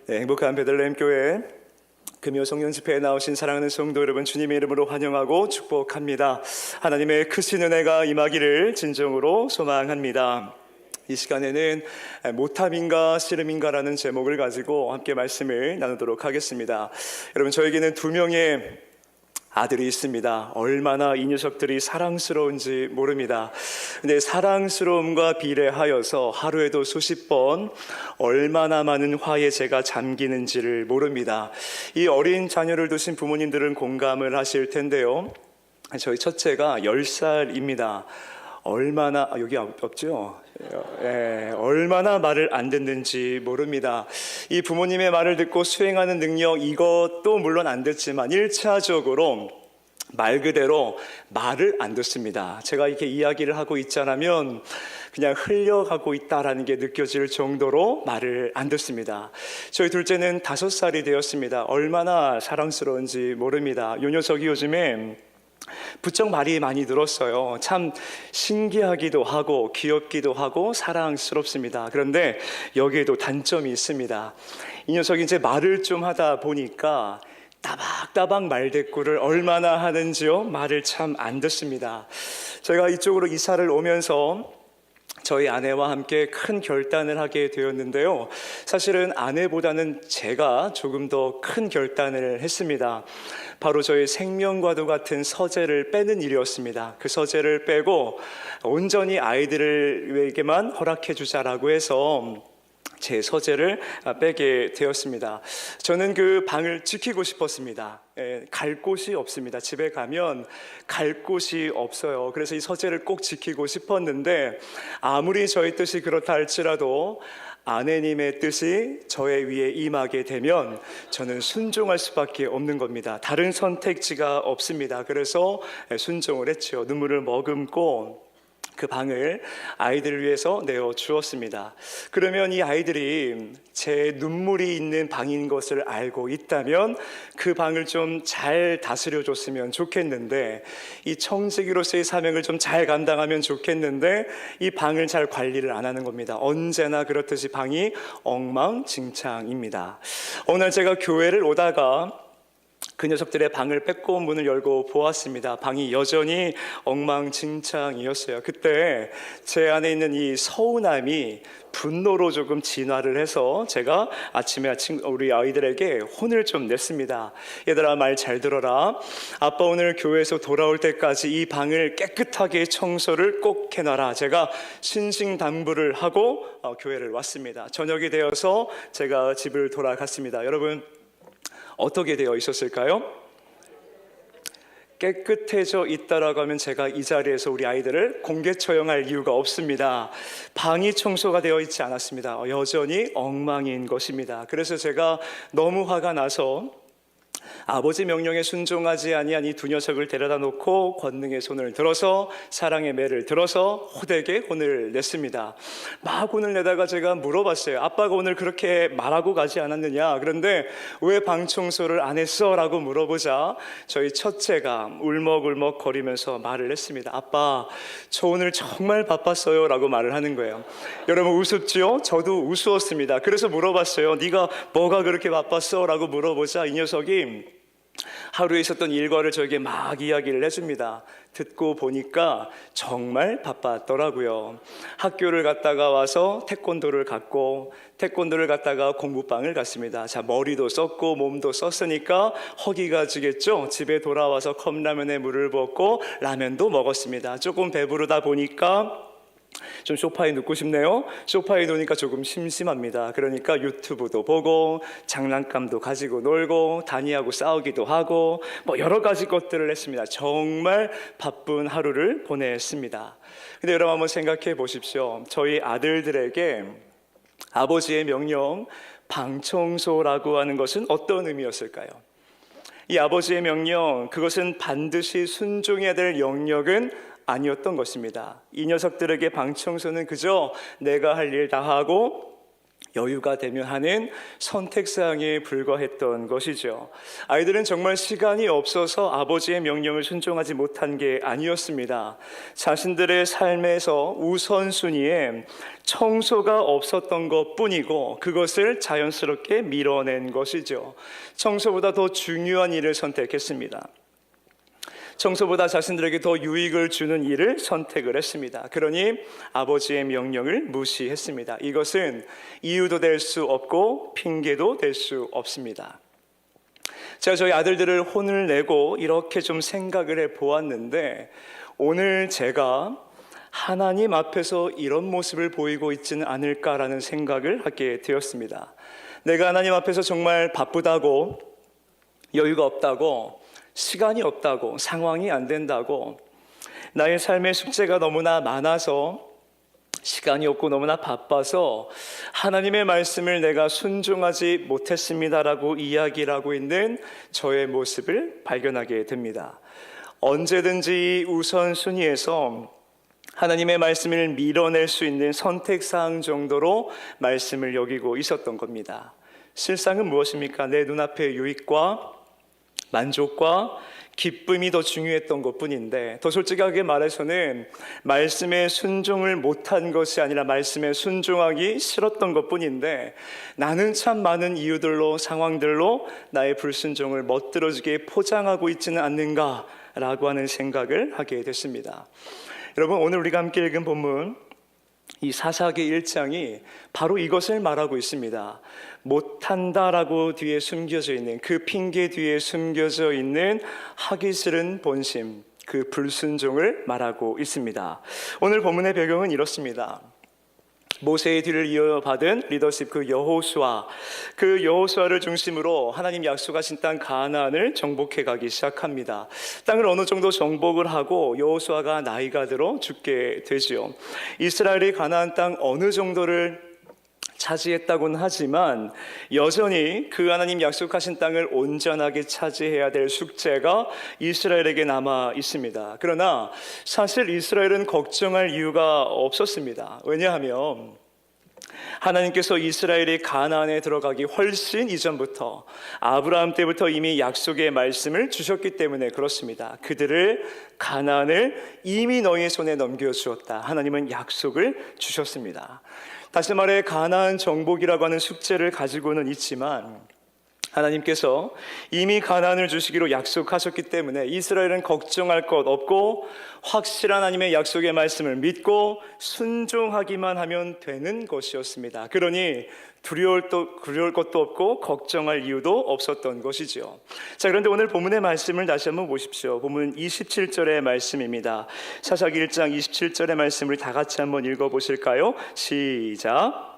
네, 행복한 베들레헴 교회 금요 성령 집회에 나오신 사랑하는 성도 여러분, 주님의 이름으로 환영하고 축복합니다. 하나님의 크신 은혜가 임하기를 진정으로 소망합니다. 이 시간에는 못함인가 씨름인가라는 제목을 가지고 함께 말씀을 나누도록 하겠습니다. 여러분, 저에게는 두 명의 아들이 있습니다. 얼마나 이 녀석들이 사랑스러운지 모릅니다. 근데 사랑스러움과 비례하여서 하루에도 수십 번 얼마나 많은 화에 제가 잠기는지를 모릅니다. 이 어린 자녀를 두신 부모님들은 공감을 하실 텐데요. 저희 첫째가 10살입니다. 얼마나 여기 없죠? 얼마나 말을 안 듣는지 모릅니다. 이 부모님의 말을 듣고 수행하는 능력, 이것도 물론 안 듣지만 1차적으로 말 그대로 말을 안 듣습니다. 제가 이렇게 이야기를 하고 있자면 그냥 흘려가고 있다라는 게 느껴질 정도로 말을 안 듣습니다. 저희 둘째는 5살이 되었습니다. 얼마나 사랑스러운지 모릅니다. 요 녀석이 요즘에 부쩍 말이 많이 늘었어요. 참 신기하기도 하고 귀엽기도 하고 사랑스럽습니다. 그런데 여기에도 단점이 있습니다. 이 녀석이 이제 말을 좀 하다 보니까 따박따박 말대꾸를 얼마나 하는지요. 말을 참 안 듣습니다. 제가 이쪽으로 이사를 오면서 저희 아내와 함께 큰 결단을 하게 되었는데요. 사실은 아내보다는 제가 조금 더 큰 결단을 했습니다. 바로 저희 생명과도 같은 서재를 빼는 일이었습니다. 그 서재를 빼고 온전히 아이들에게만 허락해 주자라고 해서 제 서재를 빼게 되었습니다. 저는 그 방을 지키고 싶었습니다. 갈 곳이 없습니다. 집에 가면 갈 곳이 없어요. 그래서 이 서재를 꼭 지키고 싶었는데 아무리 저의 뜻이 그렇다 할지라도 아내님의 뜻이 저의 위에 임하게 되면 저는 순종할 수밖에 없는 겁니다. 다른 선택지가 없습니다. 그래서 순종을 했죠. 눈물을 머금고 그 방을 아이들을 위해서 내어주었습니다. 그러면 이 아이들이 제 눈물이 있는 방인 것을 알고 있다면 그 방을 좀 잘 다스려줬으면 좋겠는데, 이 청지기로서의 사명을 좀 잘 감당하면 좋겠는데 이 방을 잘 관리를 안 하는 겁니다. 언제나 그렇듯이 방이 엉망진창입니다. 어느 날 제가 교회를 오다가 그 녀석들의 방을 뺏고 문을 열고 보았습니다. 방이 여전히 엉망진창이었어요. 그때 제 안에 있는 이 서운함이 분노로 조금 진화를 해서 제가 아침에 우리 아이들에게 혼을 좀 냈습니다. 얘들아, 말 잘 들어라. 아빠 오늘 교회에서 돌아올 때까지 이 방을 깨끗하게 청소를 꼭 해놔라. 제가 신신당부를 하고 교회를 왔습니다. 저녁이 되어서 제가 집을 돌아갔습니다. 여러분, 어떻게 되어 있었을까요? 깨끗해져 있다라고 하면 제가 이 자리에서 우리 아이들을 공개 처형할 이유가 없습니다. 방이 청소가 되어 있지 않았습니다. 여전히 엉망인 것입니다. 그래서 제가 너무 화가 나서 아버지 명령에 순종하지 아니한 이 두 녀석을 데려다 놓고 권능의 손을 들어서 사랑의 매를 들어서 호되게 혼을 냈습니다. 막 혼을 내다가 제가 물어봤어요. 아빠가 오늘 그렇게 말하고 가지 않았느냐? 그런데 왜 방 청소를 안 했어? 라고 물어보자 저희 첫째가 울먹울먹 거리면서 말을 했습니다. 아빠, 저 오늘 정말 바빴어요 라고 말을 하는 거예요. 여러분, 우습지요? 저도 우스웠습니다. 그래서 물어봤어요. 네가 뭐가 그렇게 바빴어? 라고 물어보자 이 녀석이 하루에 있었던 일과를 저에게 막 이야기를 해줍니다. 듣고 보니까 정말 바빴더라고요. 학교를 갔다가 와서 태권도를 갔고, 태권도를 갔다가 공부방을 갔습니다. 자, 머리도 썼고 몸도 썼으니까 허기가 지겠죠. 집에 돌아와서 컵라면에 물을 붓고 라면도 먹었습니다. 조금 배부르다 보니까 좀 소파에 눕고 싶네요. 소파에 누우니까 조금 심심합니다. 그러니까 유튜브도 보고 장난감도 가지고 놀고 다니하고 싸우기도 하고 여러 가지 것들을 했습니다. 정말 바쁜 하루를 보냈습니다. 근데 여러분, 한번 생각해 보십시오. 저희 아들들에게 아버지의 명령, 방 청소라고 하는 것은 어떤 의미였을까요? 이 아버지의 명령, 그것은 반드시 순종해야 될 영역은 아니었던 것입니다. 이 녀석들에게 방 청소는 그저 내가 할 일 다 하고 여유가 되면 하는 선택사항에 불과했던 것이죠. 아이들은 정말 시간이 없어서 아버지의 명령을 순종하지 못한 게 아니었습니다. 자신들의 삶에서 우선순위에 청소가 없었던 것뿐이고 그것을 자연스럽게 밀어낸 것이죠. 청소보다 더 중요한 일을 선택했습니다. 청소보다 자신들에게 더 유익을 주는 일을 선택을 했습니다. 그러니 아버지의 명령을 무시했습니다. 이것은 이유도 될 수 없고 핑계도 될 수 없습니다. 제가 저희 아들들을 혼을 내고 이렇게 좀 생각을 해 보았는데, 오늘 제가 하나님 앞에서 이런 모습을 보이고 있지는 않을까라는 생각을 하게 되었습니다. 내가 하나님 앞에서 정말 바쁘다고, 여유가 없다고, 시간이 없다고, 상황이 안 된다고, 나의 삶의 숙제가 너무나 많아서 시간이 없고 너무나 바빠서 하나님의 말씀을 내가 순종하지 못했습니다라고 이야기를 하고 있는 저의 모습을 발견하게 됩니다. 언제든지 우선순위에서 하나님의 말씀을 밀어낼 수 있는 선택사항 정도로 말씀을 여기고 있었던 겁니다. 실상은 무엇입니까? 내 눈앞의 유익과 만족과 기쁨이 더 중요했던 것뿐인데, 더 솔직하게 말해서는 말씀에 순종을 못한 것이 아니라 말씀에 순종하기 싫었던 것뿐인데, 나는 참 많은 이유들로, 상황들로 나의 불순종을 멋들어지게 포장하고 있지는 않는가라고 하는 생각을 하게 됐습니다. 여러분, 오늘 우리가 함께 읽은 본문, 이 사사기 1장이 바로 이것을 말하고 있습니다. 못한다라고 뒤에 숨겨져 있는, 그 핑계 뒤에 숨겨져 있는 하기 싫은 본심, 그 불순종을 말하고 있습니다. 오늘 본문의 배경은 이렇습니다. 모세의 뒤를 이어받은 리더십, 그 여호수아를 중심으로 하나님 약속하신 땅 가나안을 정복해 가기 시작합니다. 땅을 어느 정도 정복을 하고 여호수아가 나이가 들어 죽게 되지요. 이스라엘이 가나안 땅 어느 정도를 차지했다고는 하지만 여전히 그 하나님 약속하신 땅을 온전하게 차지해야 될 숙제가 이스라엘에게 남아 있습니다. 그러나 사실 이스라엘은 걱정할 이유가 없었습니다. 왜냐하면 하나님께서 이스라엘이 가나안에 들어가기 훨씬 이전부터, 아브라함 때부터 이미 약속의 말씀을 주셨기 때문에 그렇습니다. 그들을, 가나안을 이미 너희의 손에 넘겨주었다. 하나님은 약속을 주셨습니다. 다시 말해 가나안 정복이라고 하는 숙제를 가지고는 있지만 하나님께서 이미 가나안을 주시기로 약속하셨기 때문에 이스라엘은 걱정할 것 없고 확실한 하나님의 약속의 말씀을 믿고 순종하기만 하면 되는 것이었습니다. 그러니 두려울 것도 없고 걱정할 이유도 없었던 것이죠. 자, 그런데 오늘 본문의 말씀을 다시 한번 보십시오. 본문 27절의 말씀입니다. 사사기 1장 27절의 말씀을 다 같이 한번 읽어보실까요? 시작.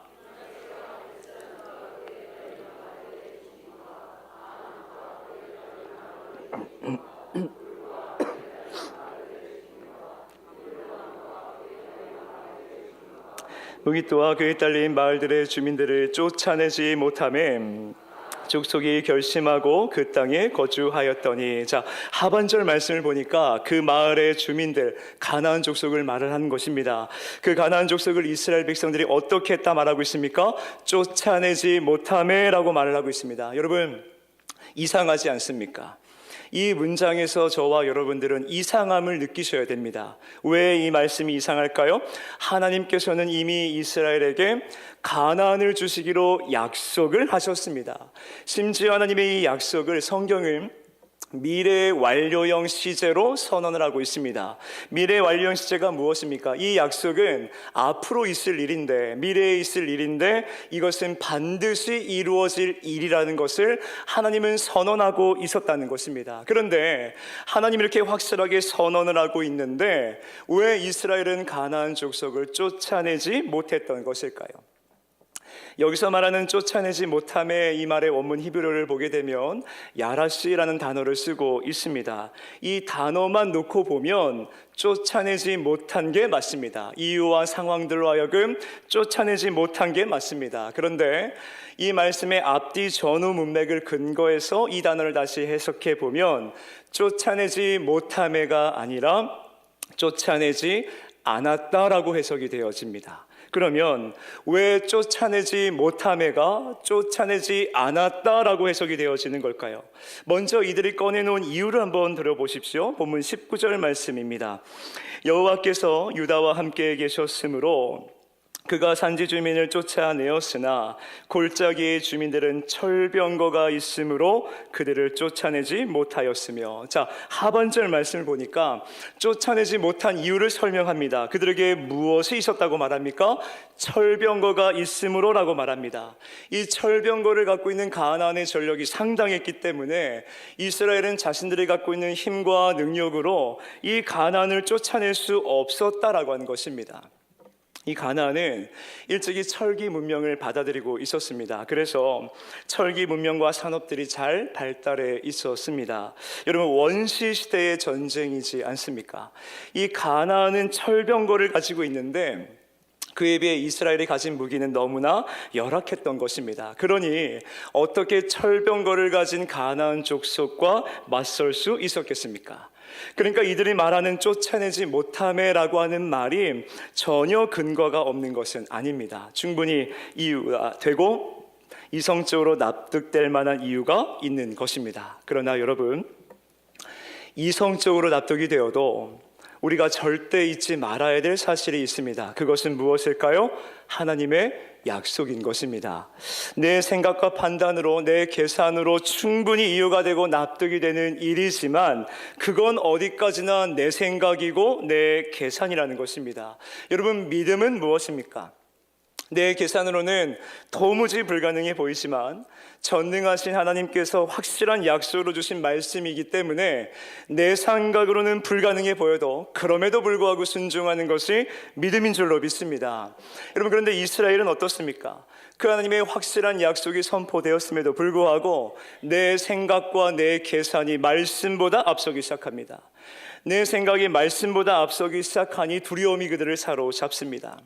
무기토와 그에 딸린 마을들의 주민들을 쫓아내지 못하매 족속이 결심하고 그 땅에 거주하였더니, 자, 하반절 말씀을 보니까 그 마을의 주민들, 가나안 족속을 말을 하는 것입니다. 그 가나안 족속을 이스라엘 백성들이 어떻게 했다 말하고 있습니까? 쫓아내지 못하매 라고 말을 하고 있습니다. 여러분, 이상하지 않습니까? 이 문장에서 저와 여러분들은 이상함을 느끼셔야 됩니다. 왜 이 말씀이 이상할까요? 하나님께서는 이미 이스라엘에게 가나안을 주시기로 약속을 하셨습니다. 심지어 하나님의 이 약속을 성경은 미래 완료형 시제로 선언을 하고 있습니다. 미래 완료형 시제가 무엇입니까? 이 약속은 앞으로 있을 일인데, 미래에 있을 일인데 이것은 반드시 이루어질 일이라는 것을 하나님은 선언하고 있었다는 것입니다. 그런데 하나님 이렇게 확실하게 선언을 하고 있는데 왜 이스라엘은 가나안 족속을 쫓아내지 못했던 것일까요? 여기서 말하는 쫓아내지 못함의 이 말의 원문 히브리어를 보게 되면 야라시라는 단어를 쓰고 있습니다. 이 단어만 놓고 보면 쫓아내지 못한 게 맞습니다. 이유와 상황들로 하여금 쫓아내지 못한 게 맞습니다. 그런데 이 말씀의 앞뒤 전후 문맥을 근거해서 이 단어를 다시 해석해 보면 쫓아내지 못함에가 아니라 쫓아내지 않았다라고 해석이 되어집니다. 그러면 왜 쫓아내지 못함에가 쫓아내지 않았다라고 해석이 되어지는 걸까요? 먼저 이들이 꺼내놓은 이유를 한번 들어보십시오. 본문 19절 말씀입니다. 여호와께서 유다와 함께 계셨으므로 그가 산지 주민을 쫓아내었으나 골짜기의 주민들은 철병거가 있으므로 그들을 쫓아내지 못하였으며. 자, 하반절 말씀을 보니까 쫓아내지 못한 이유를 설명합니다. 그들에게 무엇이 있었다고 말합니까? 철병거가 있으므로라고 말합니다. 이 철병거를 갖고 있는 가나안의 전력이 상당했기 때문에 이스라엘은 자신들이 갖고 있는 힘과 능력으로 이 가나안을 쫓아낼 수 없었다라고 하는 것입니다. 이 가나안은 일찍이 철기 문명을 받아들이고 있었습니다. 그래서 철기 문명과 산업들이 잘 발달해 있었습니다. 여러분, 원시 시대의 전쟁이지 않습니까? 이 가나안은 철병거를 가지고 있는데 그에 비해 이스라엘이 가진 무기는 너무나 열악했던 것입니다. 그러니 어떻게 철병거를 가진 가나안 족속과 맞설 수 있었겠습니까? 그러니까 이들이 말하는 쫓아내지 못함에라고 하는 말이 전혀 근거가 없는 것은 아닙니다. 충분히 이유가 되고 이성적으로 납득될 만한 이유가 있는 것입니다. 그러나 여러분, 이성적으로 납득이 되어도 우리가 절대 잊지 말아야 될 사실이 있습니다. 그것은 무엇일까요? 하나님의 약속인 것입니다. 내 생각과 판단으로, 내 계산으로 충분히 이유가 되고 납득이 되는 일이지만 그건 어디까지나 내 생각이고 내 계산이라는 것입니다. 여러분, 믿음은 무엇입니까? 내 계산으로는 도무지 불가능해 보이지만 전능하신 하나님께서 확실한 약속으로 주신 말씀이기 때문에 내 생각으로는 불가능해 보여도 그럼에도 불구하고 순종하는 것이 믿음인 줄로 믿습니다. 여러분, 그런데 이스라엘은 어떻습니까? 그 하나님의 확실한 약속이 선포되었음에도 불구하고 내 생각과 내 계산이 말씀보다 앞서기 시작합니다. 내 생각이 말씀보다 앞서기 시작하니 두려움이 그들을 사로잡습니다.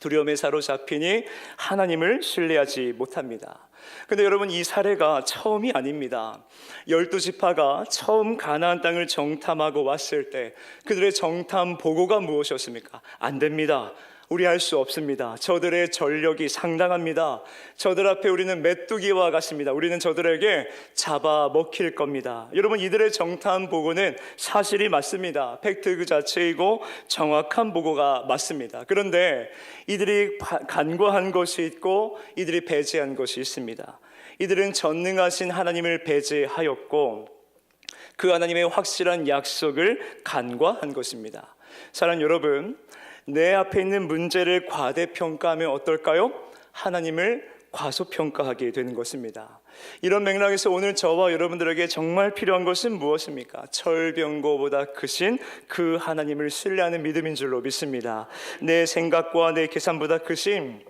두려움에 사로잡히니 하나님을 신뢰하지 못합니다. 근데 여러분, 이 사례가 처음이 아닙니다. 12지파가 처음 가나안 땅을 정탐하고 왔을 때 그들의 정탐 보고가 무엇이었습니까? 안 됩니다. 우리 할 수 없습니다. 저들의 전력이 상당합니다. 저들 앞에 우리는 메뚜기와 같습니다. 우리는 저들에게 잡아먹힐 겁니다. 여러분, 이들의 정탐 보고는 사실이 맞습니다. 팩트 그 자체이고 정확한 보고가 맞습니다. 그런데 이들이 간과한 것이 있고 이들이 배제한 것이 있습니다. 이들은 전능하신 하나님을 배제하였고 그 하나님의 확실한 약속을 간과한 것입니다. 사랑하는 여러분, 내 앞에 있는 문제를 과대평가하면 어떨까요? 하나님을 과소평가하게 되는 것입니다. 이런 맥락에서 오늘 저와 여러분들에게 정말 필요한 것은 무엇입니까? 철병거보다 크신 그 하나님을 신뢰하는 믿음인 줄로 믿습니다. 내 생각과 내 계산보다 크신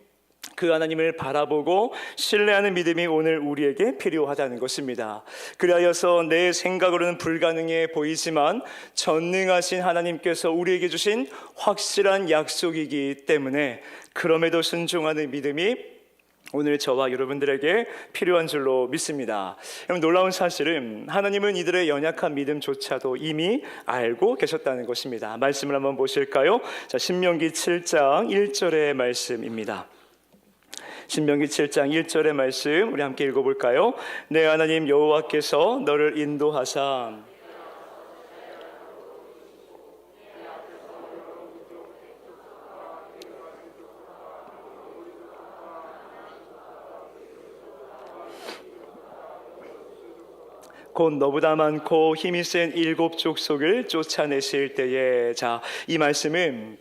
그 하나님을 바라보고 신뢰하는 믿음이 오늘 우리에게 필요하다는 것입니다. 그리하여서 내 생각으로는 불가능해 보이지만 전능하신 하나님께서 우리에게 주신 확실한 약속이기 때문에 그럼에도 순종하는 믿음이 오늘 저와 여러분들에게 필요한 줄로 믿습니다. 여러분, 놀라운 사실은 하나님은 이들의 연약한 믿음조차도 이미 알고 계셨다는 것입니다. 말씀을 한번 보실까요? 자, 신명기 7장 1절의 말씀입니다. 신명기 7장 1절의 말씀 우리 함께 읽어볼까요? 내 하나님 여호와께서 너를 인도하사 곧 너보다 많고 힘이 센 7 족속을 쫓아내실 때에. 자, 이 말씀은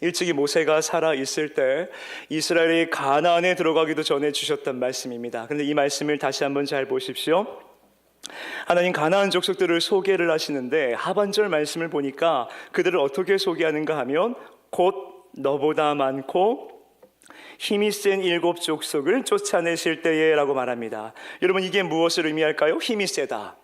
일찍이 모세가 살아 있을 때 이스라엘이 가나안에 들어가기도 전에 주셨던 말씀입니다. 그런데 이 말씀을 다시 한번 잘 보십시오. 하나님 가나안 족속들을 소개를 하시는데 하반절 말씀을 보니까 그들을 어떻게 소개하는가 하면 곧 너보다 많고 힘이 센 7 족속을 쫓아내실 때에 라고 말합니다. 여러분, 이게 무엇을 의미할까요? 힘이 세다.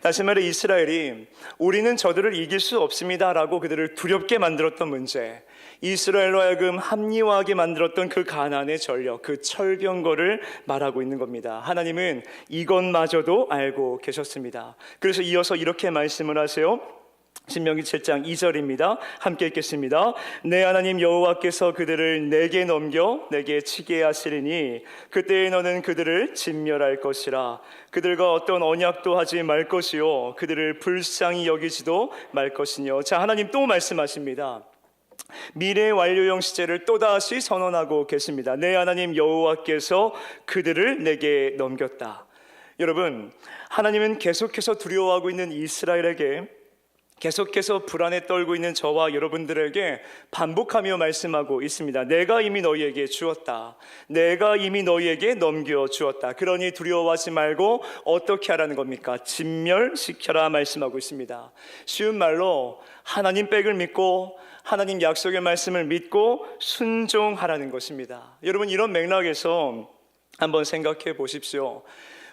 다시 말해 이스라엘이 우리는 저들을 이길 수 없습니다 라고 그들을 두렵게 만들었던 문제, 이스라엘로 하여금 합리화하게 만들었던 그 가나안의 전력, 그 철병거를 말하고 있는 겁니다. 하나님은 이것마저도 알고 계셨습니다. 그래서 이어서 이렇게 말씀을 하세요. 신명기 7장 2절입니다. 함께 읽겠습니다. 내 하나님 여호와께서 그들을 내게 넘겨 내게 치게 하시리니 그때에 너는 그들을 진멸할 것이라. 그들과 어떤 언약도 하지 말 것이요 그들을 불쌍히 여기지도 말 것이뇨. 자, 하나님 또 말씀하십니다. 미래 완료형 시제를 또다시 선언하고 계십니다. 내 하나님 여호와께서 그들을 내게 넘겼다. 여러분, 하나님은 계속해서 두려워하고 있는 이스라엘에게, 계속해서 불안에 떨고 있는 저와 여러분들에게 반복하며 말씀하고 있습니다. 내가 이미 너희에게 주었다. 내가 이미 너희에게 넘겨주었다. 그러니 두려워하지 말고 어떻게 하라는 겁니까? 진멸시켜라 말씀하고 있습니다. 쉬운 말로 하나님 백을 믿고 하나님 약속의 말씀을 믿고 순종하라는 것입니다. 여러분, 이런 맥락에서 한번 생각해 보십시오.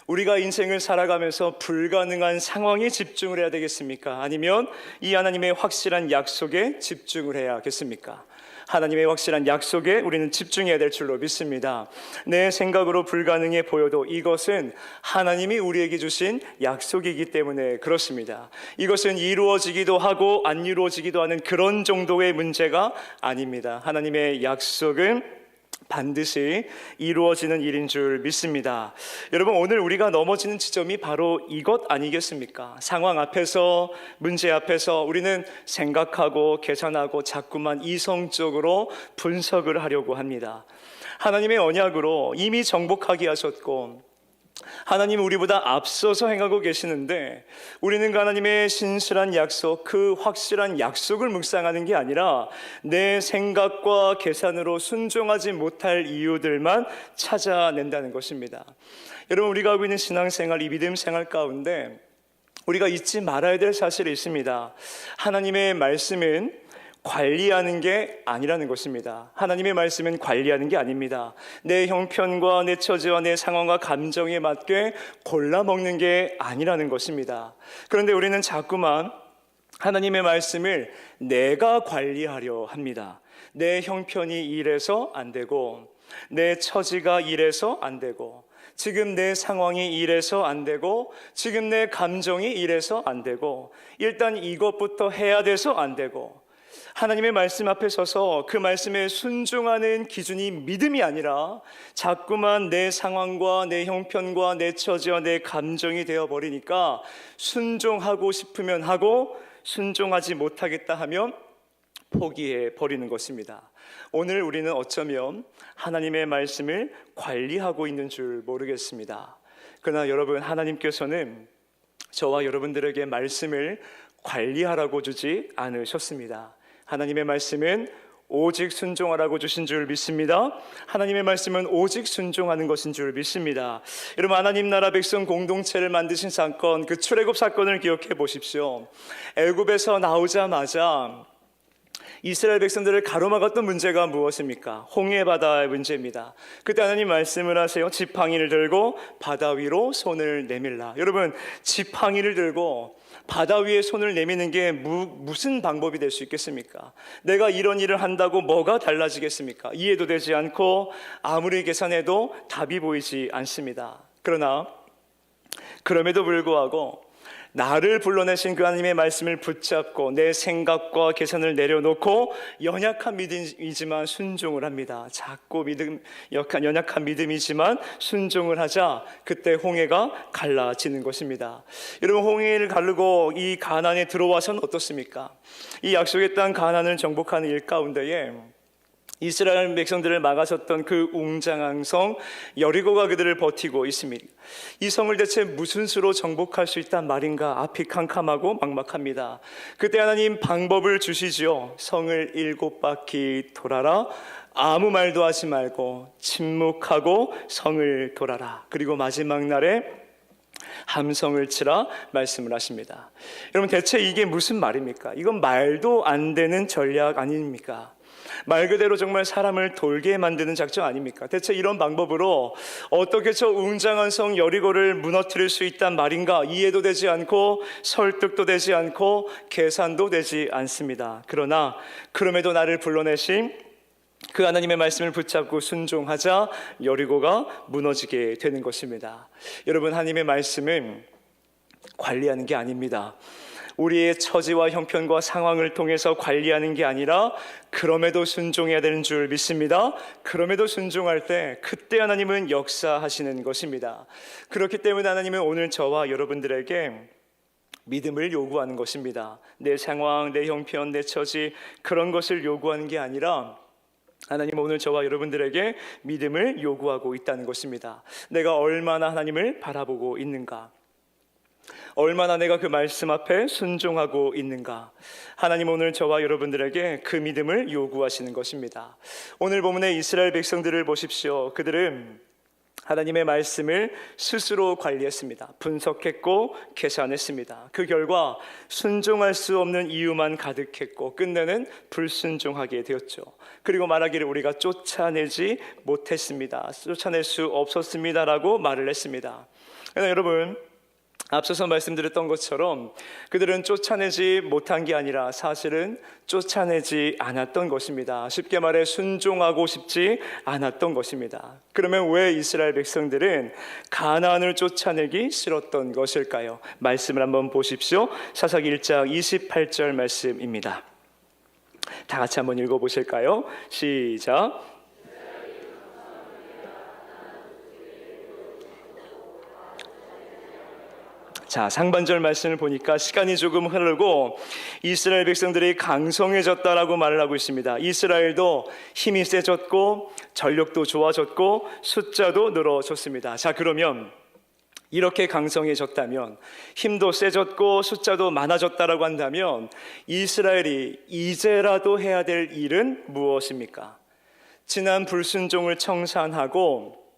우리가 인생을 살아가면서 불가능한 상황에 집중을 해야 되겠습니까? 아니면 이 하나님의 확실한 약속에 집중을 해야겠습니까? 하나님의 확실한 약속에 우리는 집중해야 될 줄로 믿습니다. 내 생각으로 불가능해 보여도 이것은 하나님이 우리에게 주신 약속이기 때문에 그렇습니다. 이것은 이루어지기도 하고 안 이루어지기도 하는 그런 정도의 문제가 아닙니다. 하나님의 약속은 반드시 이루어지는 일인 줄 믿습니다. 여러분, 오늘 우리가 넘어지는 지점이 바로 이것 아니겠습니까? 상황 앞에서, 문제 앞에서 우리는 생각하고 계산하고 자꾸만 이성적으로 분석을 하려고 합니다. 하나님의 언약으로 이미 정복하게 하셨고 하나님은 우리보다 앞서서 행하고 계시는데 우리는 그 하나님의 신실한 약속, 그 확실한 약속을 묵상하는 게 아니라 내 생각과 계산으로 순종하지 못할 이유들만 찾아낸다는 것입니다. 여러분, 우리가 하고 있는 신앙생활, 이 믿음 생활 가운데 우리가 잊지 말아야 될 사실이 있습니다. 하나님의 말씀은 관리하는 게 아니라는 것입니다. 하나님의 말씀은 관리하는 게 아닙니다. 내 형편과 내 처지와 내 상황과 감정에 맞게 골라 먹는 게 아니라는 것입니다. 그런데 우리는 자꾸만 하나님의 말씀을 내가 관리하려 합니다. 내 형편이 이래서 안 되고, 내 처지가 이래서 안 되고, 지금 내 상황이 이래서 안 되고, 지금 내 감정이 이래서 안 되고, 일단 이것부터 해야 돼서 안 되고, 하나님의 말씀 앞에 서서 그 말씀에 순종하는 기준이 믿음이 아니라 자꾸만 내 상황과 내 형편과 내 처지와 내 감정이 되어버리니까 순종하고 싶으면 하고 순종하지 못하겠다 하면 포기해 버리는 것입니다. 오늘 우리는 어쩌면 하나님의 말씀을 관리하고 있는 줄 모르겠습니다. 그러나 여러분, 하나님께서는 저와 여러분들에게 말씀을 관리하라고 주지 않으셨습니다. 하나님의 말씀은 오직 순종하라고 주신 줄 믿습니다. 하나님의 말씀은 오직 순종하는 것인 줄 믿습니다. 여러분, 하나님 나라 백성 공동체를 만드신 사건, 그 출애굽 사건을 기억해 보십시오. 애굽에서 나오자마자 이스라엘 백성들을 가로막았던 문제가 무엇입니까? 홍해 바다의 문제입니다. 그때 하나님 말씀을 하세요. 지팡이를 들고 바다 위로 손을 내밀라. 여러분, 지팡이를 들고 바다 위에 손을 내미는 게 무슨 방법이 될 수 있겠습니까? 내가 이런 일을 한다고 뭐가 달라지겠습니까? 이해도 되지 않고 아무리 계산해도 답이 보이지 않습니다. 그러나 그럼에도 불구하고 나를 불러내신 그 하나님의 말씀을 붙잡고 내 생각과 계산을 내려놓고 연약한 믿음이지만 순종을 합니다. 작고 연약한 믿음이지만 순종을 하자 그때 홍해가 갈라지는 것입니다. 여러분, 홍해를 가르고 이 가나안에 들어와서는 어떻습니까? 이 약속의 땅 가나안을 정복하는 일 가운데에 이스라엘 백성들을 막아섰던 그 웅장한 성 여리고가 그들을 버티고 있습니다. 이 성을 대체 무슨 수로 정복할 수 있단 말인가? 앞이 캄캄하고 막막합니다. 그때 하나님 방법을 주시지요. 성을 7바퀴 돌아라. 아무 말도 하지 말고 침묵하고 성을 돌아라. 그리고 마지막 날에 함성을 치라 말씀을 하십니다. 여러분, 대체 이게 무슨 말입니까? 이건 말도 안 되는 전략 아닙니까? 말 그대로 정말 사람을 돌게 만드는 작전 아닙니까? 대체 이런 방법으로 어떻게 저 웅장한 성 여리고를 무너뜨릴 수 있단 말인가? 이해도 되지 않고 설득도 되지 않고 계산도 되지 않습니다. 그러나 그럼에도 나를 불러내신 그 하나님의 말씀을 붙잡고 순종하자 여리고가 무너지게 되는 것입니다. 여러분, 하나님의 말씀은 관리하는 게 아닙니다. 우리의 처지와 형편과 상황을 통해서 관리하는 게 아니라 그럼에도 순종해야 되는 줄 믿습니다. 그럼에도 순종할 때 그때 하나님은 역사하시는 것입니다. 그렇기 때문에 하나님은 오늘 저와 여러분들에게 믿음을 요구하는 것입니다. 내 상황, 내 형편, 내 처지 그런 것을 요구하는 게 아니라 하나님은 오늘 저와 여러분들에게 믿음을 요구하고 있다는 것입니다. 내가 얼마나 하나님을 바라보고 있는가, 얼마나 내가 그 말씀 앞에 순종하고 있는가, 하나님 오늘 저와 여러분들에게 그 믿음을 요구하시는 것입니다. 오늘 본문의 이스라엘 백성들을 보십시오. 그들은 하나님의 말씀을 스스로 관리했습니다. 분석했고 계산했습니다. 그 결과 순종할 수 없는 이유만 가득했고 끝내는 불순종하게 되었죠. 그리고 말하기를 우리가 쫓아내지 못했습니다. 쫓아낼 수 없었습니다라고 말을 했습니다. 그러나 여러분, 앞서서 말씀드렸던 것처럼 그들은 쫓아내지 못한 게 아니라 사실은 쫓아내지 않았던 것입니다. 쉽게 말해 순종하고 싶지 않았던 것입니다. 그러면 왜 이스라엘 백성들은 가나안을 쫓아내기 싫었던 것일까요? 말씀을 한번 보십시오. 사사기 1장 28절 말씀입니다. 다 같이 한번 읽어보실까요? 시작. 자, 상반절 말씀을 보니까 시간이 조금 흐르고 이스라엘 백성들이 강성해졌다라고 말을 하고 있습니다. 이스라엘도 힘이 세졌고 전력도 좋아졌고 숫자도 늘어졌습니다. 자, 그러면 이렇게 강성해졌다면, 힘도 세졌고 숫자도 많아졌다라고 한다면 이스라엘이 이제라도 해야 될 일은 무엇입니까? 지난 불순종을 청산하고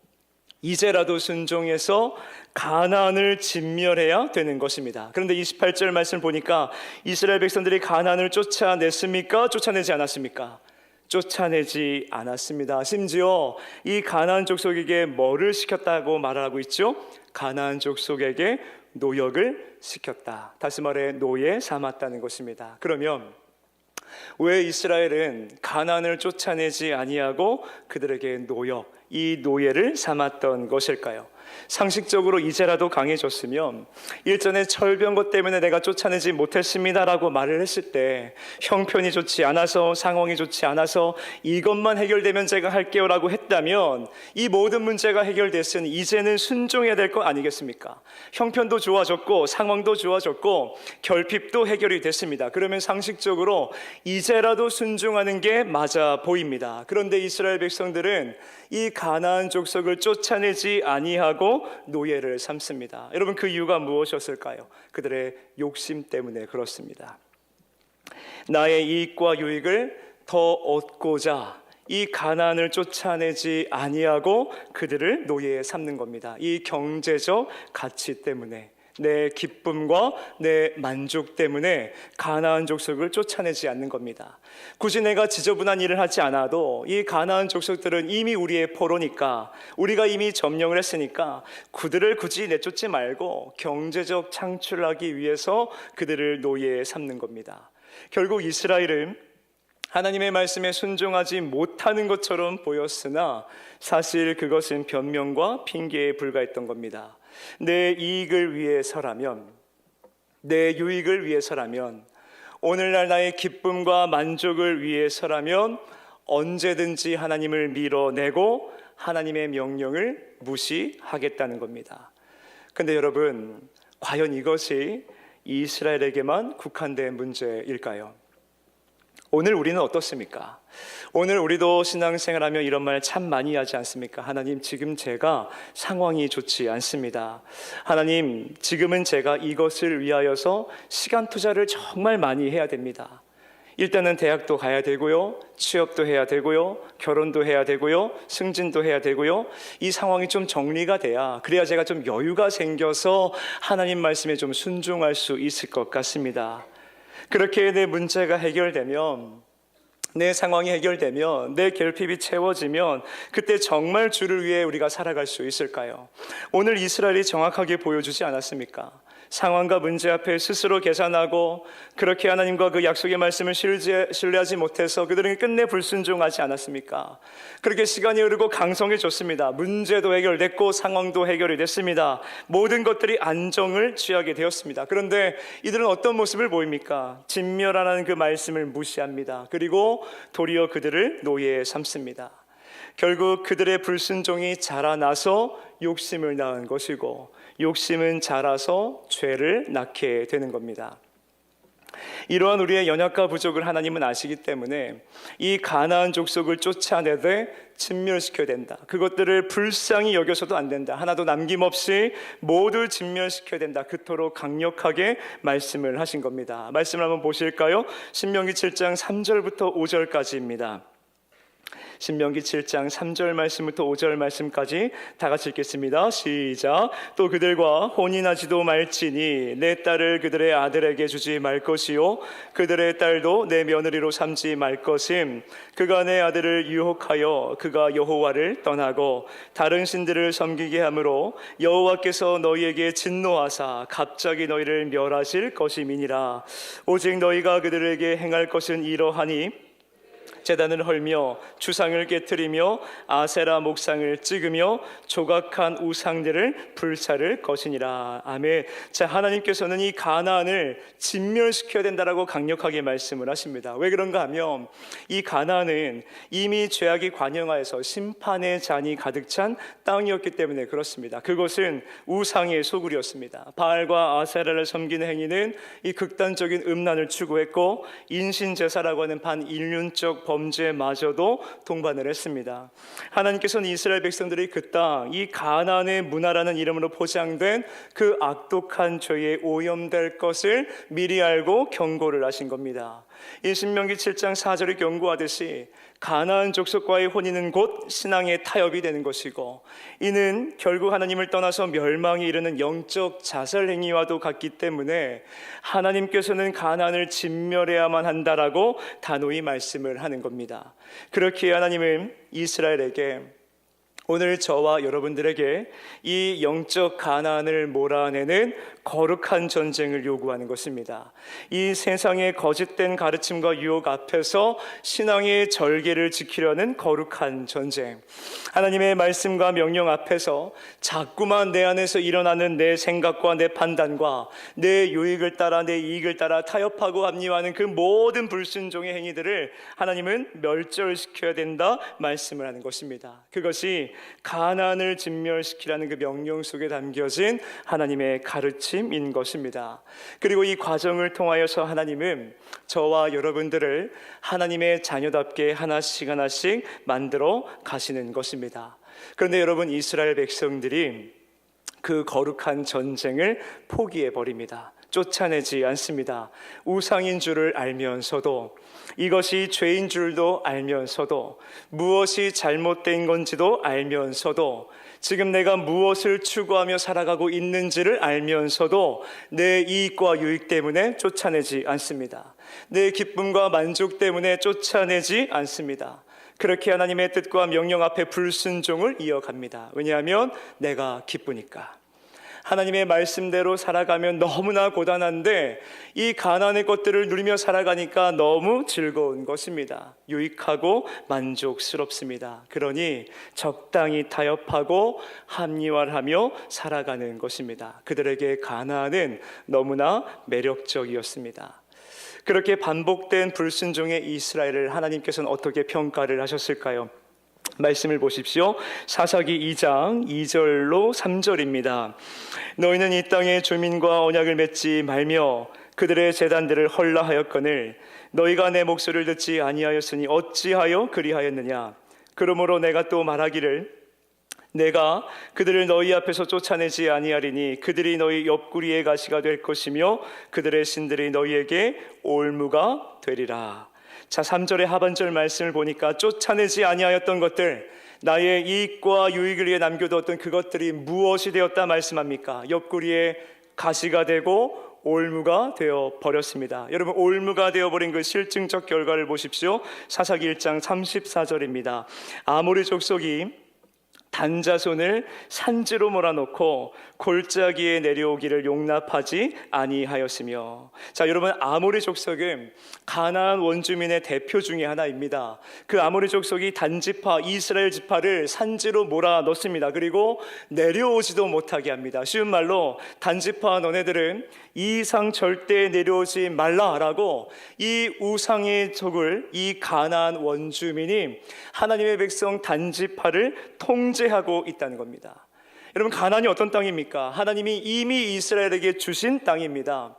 이제라도 순종해서 가나안을 진멸해야 되는 것입니다. 그런데 28절 말씀을 보니까 이스라엘 백성들이 가나안을 쫓아냈습니까? 쫓아내지 않았습니까? 쫓아내지 않았습니다. 심지어 이 가나안 족속에게 뭐를 시켰다고 말하고 있죠? 가나안 족속에게 노역을 시켰다. 다시 말해 노예 삼았다는 것입니다. 그러면 왜 이스라엘은 가나안을 쫓아내지 아니하고 그들에게 노역, 이 노예를 삼았던 것일까요? 상식적으로 이제라도 강해졌으면 일전에 철병거 때문에 내가 쫓아내지 못했습니다라고 말을 했을 때 형편이 좋지 않아서, 상황이 좋지 않아서 이것만 해결되면 제가 할게요 라고 했다면 이 모든 문제가 해결됐으니 이제는 순종해야 될 거 아니겠습니까? 형편도 좋아졌고 상황도 좋아졌고 결핍도 해결이 됐습니다. 그러면 상식적으로 이제라도 순종하는 게 맞아 보입니다. 그런데 이스라엘 백성들은 이 가나안 족속을 쫓아내지 아니하고 노예를 삼습니다. 여러분, 그 이유가 무엇이었을까요? 그들의 욕심 때문에 그렇습니다. 나의 이익과 유익을 더 얻고자 이 가나안을 쫓아내지 아니하고 그들을 노예에 삼는 겁니다. 이 경제적 가치 때문에, 내 기쁨과 내 만족 때문에 가나안 족속을 쫓아내지 않는 겁니다. 굳이 내가 지저분한 일을 하지 않아도 이 가나안 족속들은 이미 우리의 포로니까, 우리가 이미 점령을 했으니까 그들을 굳이 내쫓지 말고 경제적 창출하기 위해서 그들을 노예에 삼는 겁니다. 결국 이스라엘은 하나님의 말씀에 순종하지 못하는 것처럼 보였으나 사실 그것은 변명과 핑계에 불과했던 겁니다. 내 이익을 위해서라면, 내 유익을 위해서라면, 오늘날 나의 기쁨과 만족을 위해서라면 언제든지 하나님을 밀어내고 하나님의 명령을 무시하겠다는 겁니다. 그런데 여러분, 과연 이것이 이스라엘에게만 국한된 문제일까요? 오늘 우리는 어떻습니까? 오늘 우리도 신앙생활하며 이런 말 참 많이 하지 않습니까? 하나님, 지금 제가 상황이 좋지 않습니다. 하나님, 지금은 제가 이것을 위하여서 시간 투자를 정말 많이 해야 됩니다. 일단은 대학도 가야 되고요, 취업도 해야 되고요, 결혼도 해야 되고요, 승진도 해야 되고요. 이 상황이 좀 정리가 돼야, 그래야 제가 좀 여유가 생겨서 하나님 말씀에 좀 순종할 수 있을 것 같습니다. 그렇게 내 문제가 해결되면, 내 상황이 해결되면, 내 결핍이 채워지면 그때 정말 주를 위해 우리가 살아갈 수 있을까요? 오늘 이스라엘이 정확하게 보여주지 않았습니까? 상황과 문제 앞에 스스로 계산하고 그렇게 하나님과 그 약속의 말씀을 신뢰하지 못해서 그들은 끝내 불순종하지 않았습니까? 그렇게 시간이 흐르고 강성해졌습니다. 문제도 해결됐고 상황도 해결이 됐습니다. 모든 것들이 안정을 취하게 되었습니다. 그런데 이들은 어떤 모습을 보입니까? 진멸하라는 그 말씀을 무시합니다. 그리고 도리어 그들을 노예에 삼습니다. 결국 그들의 불순종이 자라나서 욕심을 낳은 것이고, 욕심은 자라서 죄를 낳게 되는 겁니다. 이러한 우리의 연약과 부족을 하나님은 아시기 때문에 이 가나안 족속을 쫓아내되 진멸시켜야 된다. 그것들을 불쌍히 여겨서도 안 된다. 하나도 남김없이 모두 진멸시켜야 된다. 그토록 강력하게 말씀을 하신 겁니다. 말씀을 한번 보실까요? 신명기 7장 3절부터 5절까지입니다. 신명기 7장 3절 말씀부터 5절 말씀까지 다 같이 읽겠습니다. 시작. 또 그들과 혼인하지도 말지니 내 딸을 그들의 아들에게 주지 말 것이요 그들의 딸도 내 며느리로 삼지 말 것임. 그가 내 아들을 유혹하여 그가 여호와를 떠나고 다른 신들을 섬기게 하므로 여호와께서 너희에게 진노하사 갑자기 너희를 멸하실 것임이니라. 오직 너희가 그들에게 행할 것은 이러하니 제단을 헐며 주상을 깨트리며 아세라 목상을 찍으며 조각한 우상들을 불사를 것이니라. 아멘. 자, 하나님께서는 이 가나안을 진멸시켜야 된다라고 강력하게 말씀을 하십니다. 왜 그런가 하면 이 가나안은 이미 죄악이 관영하여서 심판의 잔이 가득 찬 땅이었기 때문에 그렇습니다. 그것은 우상의 소굴이었습니다. 바알과 아세라를 섬기는 행위는 이 극단적인 음란을 추구했고 인신제사라고 하는 반인륜적 범죄마저도 동반을 했습니다. 하나님께서는 이스라엘 백성들이 그 땅, 이 가나안의 문화라는 이름으로 포장된 그 악독한 죄에 오염될 것을 미리 알고 경고를 하신 겁니다. 이 신명기 7장 4절이 경고하듯이 가나안 족속과의 혼인은 곧 신앙의 타협이 되는 것이고, 이는 결국 하나님을 떠나서 멸망에 이르는 영적 자살 행위와도 같기 때문에 하나님께서는 가나안을 진멸해야만 한다라고 단호히 말씀을 하는 겁니다. 그렇게 하나님은 이스라엘에게, 오늘 저와 여러분들에게 이 영적 가나안을 몰아내는 거룩한 전쟁을 요구하는 것입니다. 이 세상의 거짓된 가르침과 유혹 앞에서 신앙의 절개를 지키려는 거룩한 전쟁, 하나님의 말씀과 명령 앞에서 자꾸만 내 안에서 일어나는 내 생각과 내 판단과 내 유익을 따라, 내 이익을 따라 타협하고 합리화하는 그 모든 불순종의 행위들을 하나님은 멸절시켜야 된다 말씀을 하는 것입니다. 그것이 가나안을 진멸시키라는 그 명령 속에 담겨진 하나님의 가르침인 것입니다. 그리고 이 과정을 통하여서 하나님은 저와 여러분들을 하나님의 자녀답게 하나씩 하나씩 만들어 가시는 것입니다. 그런데 여러분, 이스라엘 백성들이 그 거룩한 전쟁을 포기해 버립니다. 쫓아내지 않습니다. 우상인 줄을 알면서도, 이것이 죄인 줄도 알면서도, 무엇이 잘못된 건지도 알면서도, 지금 내가 무엇을 추구하며 살아가고 있는지를 알면서도 내 이익과 유익 때문에 쫓아내지 않습니다. 내 기쁨과 만족 때문에 쫓아내지 않습니다. 그렇게 하나님의 뜻과 명령 앞에 불순종을 이어갑니다. 왜냐하면 내가 기쁘니까. 하나님의 말씀대로 살아가면 너무나 고단한데 이 가나안의 것들을 누리며 살아가니까 너무 즐거운 것입니다. 유익하고 만족스럽습니다. 그러니 적당히 타협하고 합리화를 하며 살아가는 것입니다. 그들에게 가나안은 너무나 매력적이었습니다. 그렇게 반복된 불순종의 이스라엘을 하나님께서는 어떻게 평가를 하셨을까요? 말씀을 보십시오. 사사기 2장 2절로 3절입니다. 너희는 이 땅의 주민과 언약을 맺지 말며 그들의 제단들을 헐라하였거늘 너희가 내 목소리를 듣지 아니하였으니 어찌하여 그리하였느냐. 그러므로 내가 또 말하기를 내가 그들을 너희 앞에서 쫓아내지 아니하리니 그들이 너희 옆구리의 가시가 될 것이며 그들의 신들이 너희에게 올무가 되리라. 자, 3절의 하반절 말씀을 보니까 쫓아내지 아니하였던 것들, 나의 이익과 유익을 위해 남겨두었던 그것들이 무엇이 되었다 말씀합니까? 옆구리에 가시가 되고 올무가 되어 버렸습니다. 여러분, 올무가 되어버린 그 실증적 결과를 보십시오. 사사기 1장 34절입니다. 아모리 족속이 단자손을 산지로 몰아놓고 골짜기에 내려오기를 용납하지 아니하였으며. 자, 여러분, 아모리 족속은 가나안 원주민의 대표 중에 하나입니다. 그 아모리 족속이 단지파 이스라엘 지파를 산지로 몰아넣습니다. 그리고 내려오지도 못하게 합니다. 쉬운 말로 단지파 너네들은 이 이상 절대 내려오지 말라라고 이 우상의 적을, 이 가나안 원주민이 하나님의 백성 단지파를 통제하고 있다는 겁니다. 여러분, 가나안이 어떤 땅입니까? 하나님이 이미 이스라엘에게 주신 땅입니다.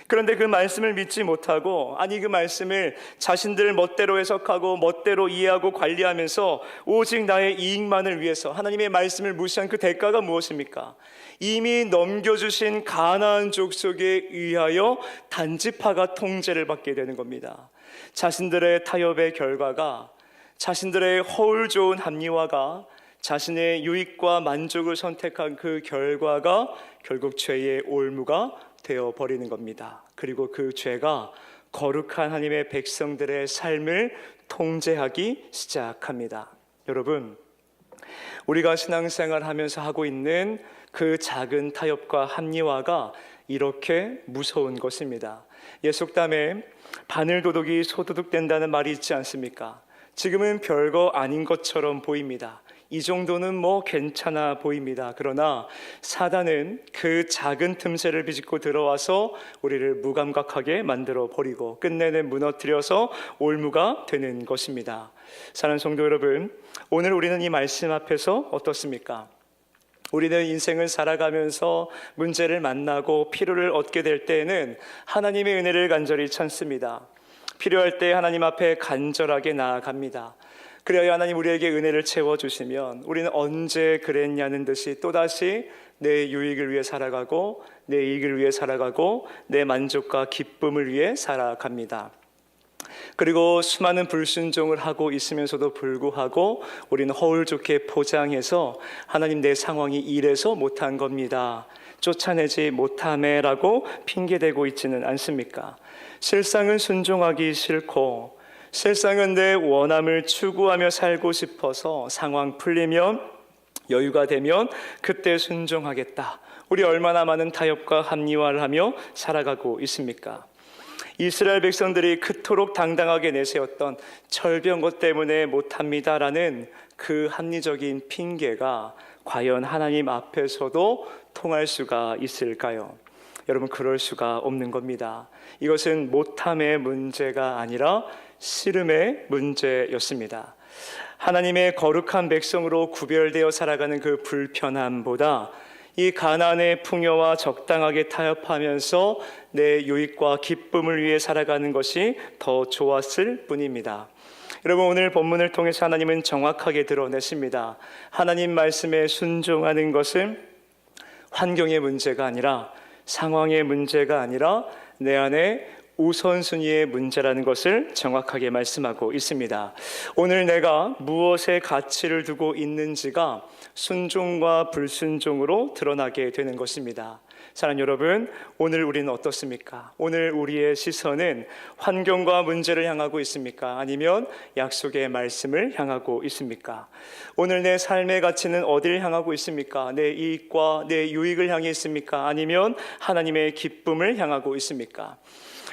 그런데 그 말씀을 믿지 못하고, 아니 그 말씀을 자신들 멋대로 해석하고 멋대로 이해하고 관리하면서 오직 나의 이익만을 위해서 하나님의 말씀을 무시한 그 대가가 무엇입니까? 이미 넘겨주신 가나안 족속에 의하여 단지파가 통제를 받게 되는 겁니다. 자신들의 타협의 결과가, 자신들의 허울 좋은 합리화가, 자신의 유익과 만족을 선택한 그 결과가 결국 죄의 올무가 되어버리는 겁니다. 그리고 그 죄가 거룩한 하나님의 백성들의 삶을 통제하기 시작합니다. 여러분, 우리가 신앙생활 하면서 하고 있는 그 작은 타협과 합리화가 이렇게 무서운 것입니다. 예속담에 바늘도둑이 소도둑된다는 말이 있지 않습니까? 지금은 별거 아닌 것처럼 보입니다. 이 정도는 뭐 괜찮아 보입니다. 그러나 사단은 그 작은 틈새를 비집고 들어와서 우리를 무감각하게 만들어 버리고 끝내는 무너뜨려서 올무가 되는 것입니다. 사랑하는 성도 여러분, 오늘 우리는 이 말씀 앞에서 어떻습니까? 우리는 인생을 살아가면서 문제를 만나고 필요를 얻게 될 때에는 하나님의 은혜를 간절히 찾습니다. 필요할 때 하나님 앞에 간절하게 나아갑니다. 그래야 하나님 우리에게 은혜를 채워주시면 우리는 언제 그랬냐는 듯이 또다시 내 유익을 위해 살아가고 내 이익을 위해 살아가고 내 만족과 기쁨을 위해 살아갑니다. 그리고 수많은 불순종을 하고 있으면서도 불구하고 우리는 허울 좋게 포장해서 하나님 내 상황이 이래서 못한 겁니다, 쫓아내지 못함에라고 핑계대고 있지는 않습니까? 실상은 순종하기 싫고 실상은 내 원함을 추구하며 살고 싶어서 상황 풀리면 여유가 되면 그때 순종하겠다. 우리 얼마나 많은 타협과 합리화를 하며 살아가고 있습니까? 이스라엘 백성들이 그토록 당당하게 내세웠던 절병 것 때문에 못합니다라는 그 합리적인 핑계가 과연 하나님 앞에서도 통할 수가 있을까요? 여러분, 그럴 수가 없는 겁니다. 이것은 못함의 문제가 아니라 씨름의 문제였습니다. 하나님의 거룩한 백성으로 구별되어 살아가는 그 불편함보다 이 가나안의 풍요와 적당하게 타협하면서 내 유익과 기쁨을 위해 살아가는 것이 더 좋았을 뿐입니다. 여러분, 오늘 본문을 통해서 하나님은 정확하게 드러내십니다. 하나님 말씀에 순종하는 것은 환경의 문제가 아니라, 상황의 문제가 아니라 내 안에 우선순위의 문제라는 것을 정확하게 말씀하고 있습니다. 오늘 내가 무엇에 가치를 두고 있는지가 순종과 불순종으로 드러나게 되는 것입니다. 사랑하는 여러분, 오늘 우리는 어떻습니까? 오늘 우리의 시선은 환경과 문제를 향하고 있습니까? 아니면 약속의 말씀을 향하고 있습니까? 오늘 내 삶의 가치는 어디를 향하고 있습니까? 내 이익과 내 유익을 향해 있습니까? 아니면 하나님의 기쁨을 향하고 있습니까?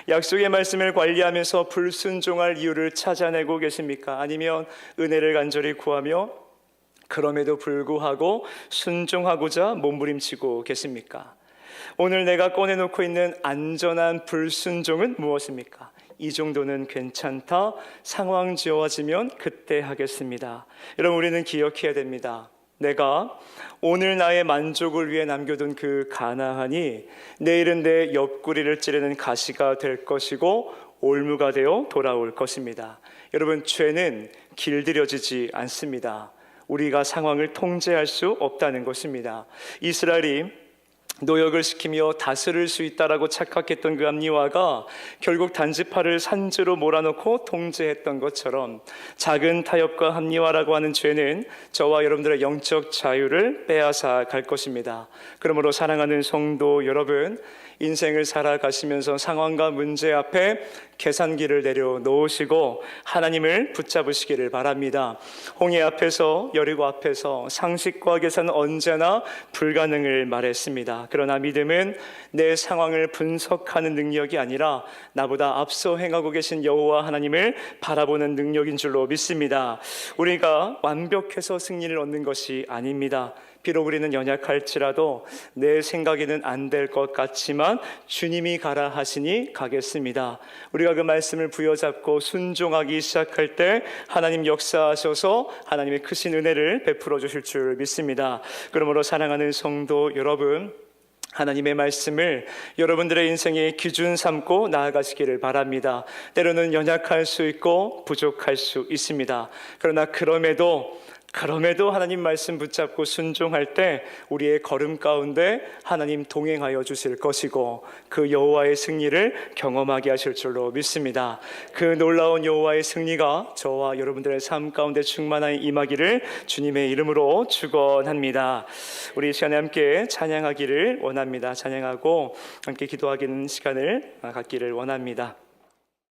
약속의 말씀을 관리하면서 불순종할 이유를 찾아내고 계십니까? 아니면 은혜를 간절히 구하며 그럼에도 불구하고 순종하고자 몸부림치고 계십니까? 오늘 내가 꺼내놓고 있는 안전한 불순종은 무엇입니까? 이 정도는 괜찮다, 상황 지어지면 그때 하겠습니다. 여러분, 우리는 기억해야 됩니다. 내가 오늘 나의 만족을 위해 남겨둔 그 가나안이 내일은 내 옆구리를 찌르는 가시가 될 것이고 올무가 되어 돌아올 것입니다. 여러분, 죄는 길들여지지 않습니다. 우리가 상황을 통제할 수 없다는 것입니다. 이스라엘이 노역을 시키며 다스릴 수 있다라고 착각했던 그 합리화가 결국 단지파를 산지로 몰아넣고 통제했던 것처럼 작은 타협과 합리화라고 하는 죄는 저와 여러분들의 영적 자유를 빼앗아 갈 것입니다. 그러므로 사랑하는 성도 여러분, 인생을 살아가시면서 상황과 문제 앞에 계산기를 내려놓으시고 하나님을 붙잡으시기를 바랍니다. 홍해 앞에서, 여리고 앞에서 상식과 계산은 언제나 불가능을 말했습니다. 그러나 믿음은 내 상황을 분석하는 능력이 아니라 나보다 앞서 행하고 계신 여호와 하나님을 바라보는 능력인 줄로 믿습니다. 우리가 완벽해서 승리를 얻는 것이 아닙니다. 비록 우리는 연약할지라도 내 생각에는 안 될 것 같지만 주님이 가라 하시니 가겠습니다. 우리가 그 말씀을 부여잡고 순종하기 시작할 때 하나님 역사하셔서 하나님의 크신 은혜를 베풀어 주실 줄 믿습니다. 그러므로 사랑하는 성도 여러분, 하나님의 말씀을 여러분들의 인생의 기준 삼고 나아가시기를 바랍니다. 때로는 연약할 수 있고 부족할 수 있습니다. 그러나 그럼에도 하나님 말씀 붙잡고 순종할 때 우리의 걸음 가운데 하나님 동행하여 주실 것이고 그 여호와의 승리를 경험하게 하실 줄로 믿습니다. 그 놀라운 여호와의 승리가 저와 여러분들의 삶 가운데 충만하게 임하기를 주님의 이름으로 축원합니다. 우리 이 시간에 함께 찬양하기를 원합니다. 찬양하고 함께 기도하기는 시간을 갖기를 원합니다.